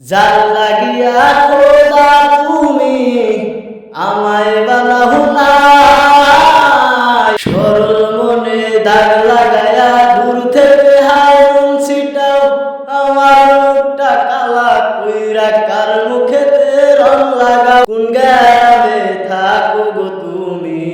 যার লাগিয়া খোদা তুমি আমায় বানাও নাই, সরল মনে দাগ লাগায়া দূর থেকে হায়ুন ছিটাও আমার মুখটা কালা কইরা কার মুখেতে রং লাগাও। কোন গ্রামে থাকো গো তুমি,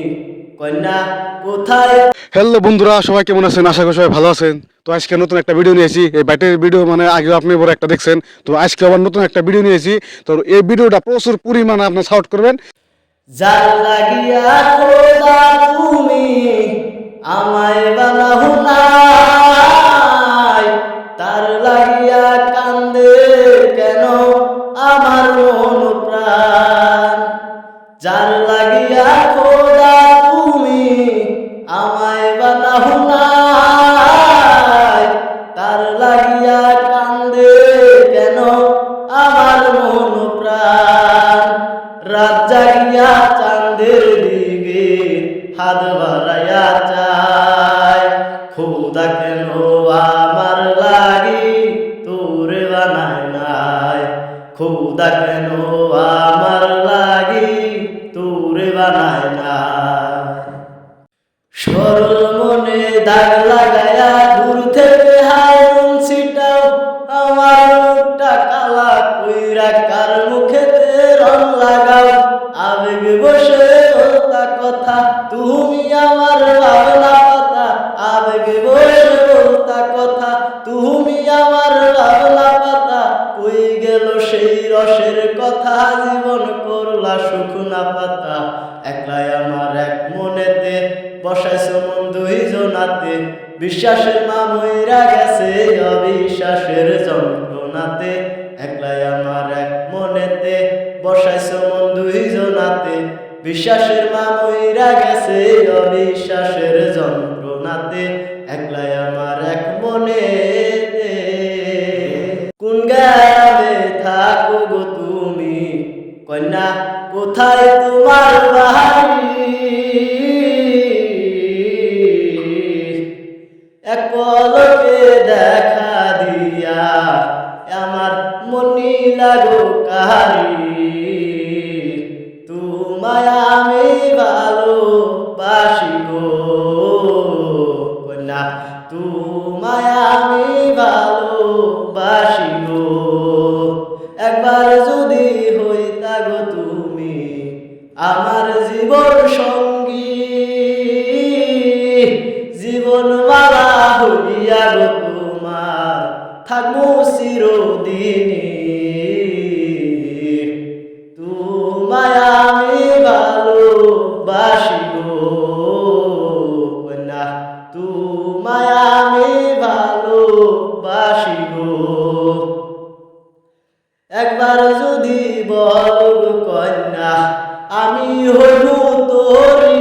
কন্যা কোথায়? হ্যালো বন্ধুরা, সবাই কেমন আছেন? আশা করি সবাই ভালো আছেন। তো আজকে নতুন একটা ভিডিও নিয়েছি। এই বাইটের ভিডিও মানে আগেও আপনি বড় একটা দেখছেন, তো আজকে আবার নতুন একটা ভিডিও নিয়েছি। তো এই ভিডিওটা প্রচুর পরিমাণে আপনি সাউট করবেন। যার লাগিয়া খোদা তুমি আমায় বানাও নাই, তার লাগিয়া কান্দে কেন আমার মন প্রাণ। যার লাগিয়া খোদা তুমি আমায় বানাও নাই, তার লাগিয়া কান্দে কেন আমার মন প্রাণ। রাত জাগিয়া চাঁদের দিকে হাত বাড়াইয়া চায়, খোদা কেন আমার লাগি তোরে বানায় নাই, খোদা কেন আমার লাগি তোরে বানায় নাই। সরল মনে দাগ লাগায়া দূর থেকে হায়ুন ছিটাও আমার মুখটা কালা কইরা কার মুখেতে রং লাগাও। আবেগ বসে বলতা কথা তুমি আমার ভাবনা পাতা, আবেগ বসে বলতা কথা তুমি আমার ভাবনা পাতা। কই গেল সেই রসের কথা, জীবন করলা শুকনা পাতা। একলাই আমার এক মনেতে বসাইছ মন দুই জনাতে, বিশ্বাসের মা মইরা গেছে অবিশ্বাসের যন্ত্রণাতে। একলাই আমার এক মনেতে বসাইছ মন দুই জনাতে, বিশ্বাসের মা মইরা গেছে অবিশ্বাসের যন্ত্রণাতে। একলাই আমার এক মনেতে। কোন গ্রামে থাকো গো তুমি, কন্যা কোথায় তোমার বাড়ি? এক পলকে দেখা দিয়া আমার মনি লাগো কাহারি, তোমায় আমি ভালোবাসি গো কন্যা, তোমায় আমি ভালোবাসি গো। একবার যদি হইতা গো তুমি আমার জীবন সঙ্গী, জীবন মালা হইয়া গো তোমার থাকবো চিরদিনই। তোমায় আমি ভালোবাসি গো কন্যা, তোমায় আমি ভালোবাসি গো। একবার যদি বল কন্যা আমি হইব তোরি,